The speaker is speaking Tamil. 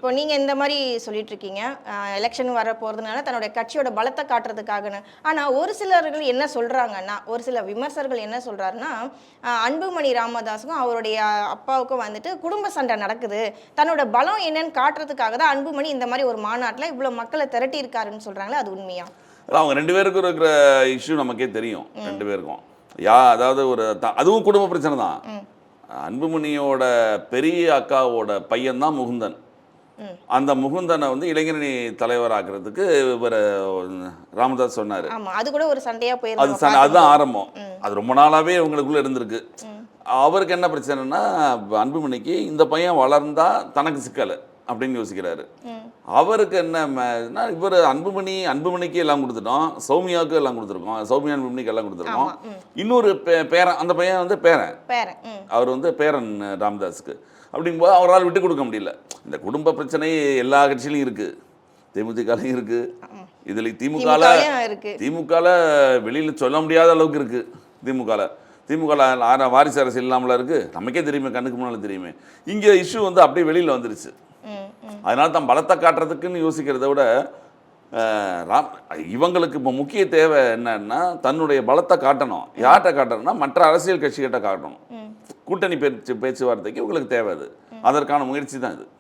இப்போ நீங்க இந்த மாதிரி சொல்லிட்டு இருக்கீங்க, எலெக்ஷன் வர போறதுனால தன்னுடைய கட்சியோட பலத்தை காட்டுறதுக்காகன்னு. ஆனா ஒரு சிலர்கள் என்ன சொல்றாங்கன்னா, ஒரு சில விமர்சகர்கள் என்ன சொல்றாருன்னா, அன்புமணி ராமதாஸுக்கும் அவருடைய அப்பாவுக்கும் வந்துட்டு குடும்ப சண்டை நடக்குது. தன்னோட பலம் என்னன்னு காட்டுறதுக்காக தான் அன்புமணி இந்த மாதிரி ஒரு மாநாட்டுல இவ்வளவு மக்களை திரட்டி இருக்காருன்னு சொல்றாங்களே, அது உண்மையா? அவங்க 2 பேருக்கும் இருக்கிற இஷ்யூ நமக்கே தெரியும். 2 பேருக்கும். அதாவது அதுவும் குடும்ப பிரச்சனை தான். அன்புமணியோட பெரிய அக்காவோட பையன் தான் முகுந்தன். அந்த முகுந்தனை வந்து இளைஞரணி தலைவராக்குறதுக்கு இவர் ராமதாஸ் சொன்னார். அது கூட ஒரு சண்டையா போயிருக்கு. அதுதான் ஆரம்பம். அது ரொம்ப நாளாவே இவங்களுக்குள்ள இருந்திருக்கு. அவருக்கு என்ன பிரச்சனைனா, அன்புமணிக்கு இந்த பையன் வளர்ந்தா தனக்கு சிக்கல் அப்படின்னு யோசிக்கிறாரு. அவருக்கு என்ன, இவர் அன்புமணிக்கு எல்லாம் கொடுத்துட்டோம், சௌமியாவுக்கு எல்லாம் கொடுத்துருக்கோம், சௌமியா அன்புமணிக்கு எல்லாம் கொடுத்துருக்கோம். இன்னொரு பேரன், அந்த பையன் வந்து பேரன், அவர் வந்து பேரன் ராமதாஸுக்கு. அப்படிங்கும்போது அவரால் விட்டு கொடுக்க முடியல. இந்த குடும்ப பிரச்சனை எல்லா கட்சியிலையும் இருக்கு, தேமுதிகலையும் இருக்கு, இதுல திமுக வெளியில சொல்ல முடியாத அளவுக்கு இருக்கு. திமுக வாரிசு அரசு இல்லாமல இருக்கு, நமக்கே தெரியுமே, கண்ணுக்கு முன்னால தெரியுமே. இங்க இஷ்யூ வந்து அப்படியே வெளியில வந்துருச்சு. அதனால தான் பலத்தை காட்டுறதுக்குன்னு யோசிக்கிறத விட இவங்களுக்கு இப்போ முக்கிய தேவை என்னன்னா, தன்னுடைய பலத்தை காட்டணும். யார்கிட்ட காட்டணும்னா மற்ற அரசியல் கட்சிகிட்ட காட்டணும். கூட்டணி பேச்சுவார்த்தைக்கு உங்களுக்கு தேவை அது. அதற்கான முயற்சி தான் இது.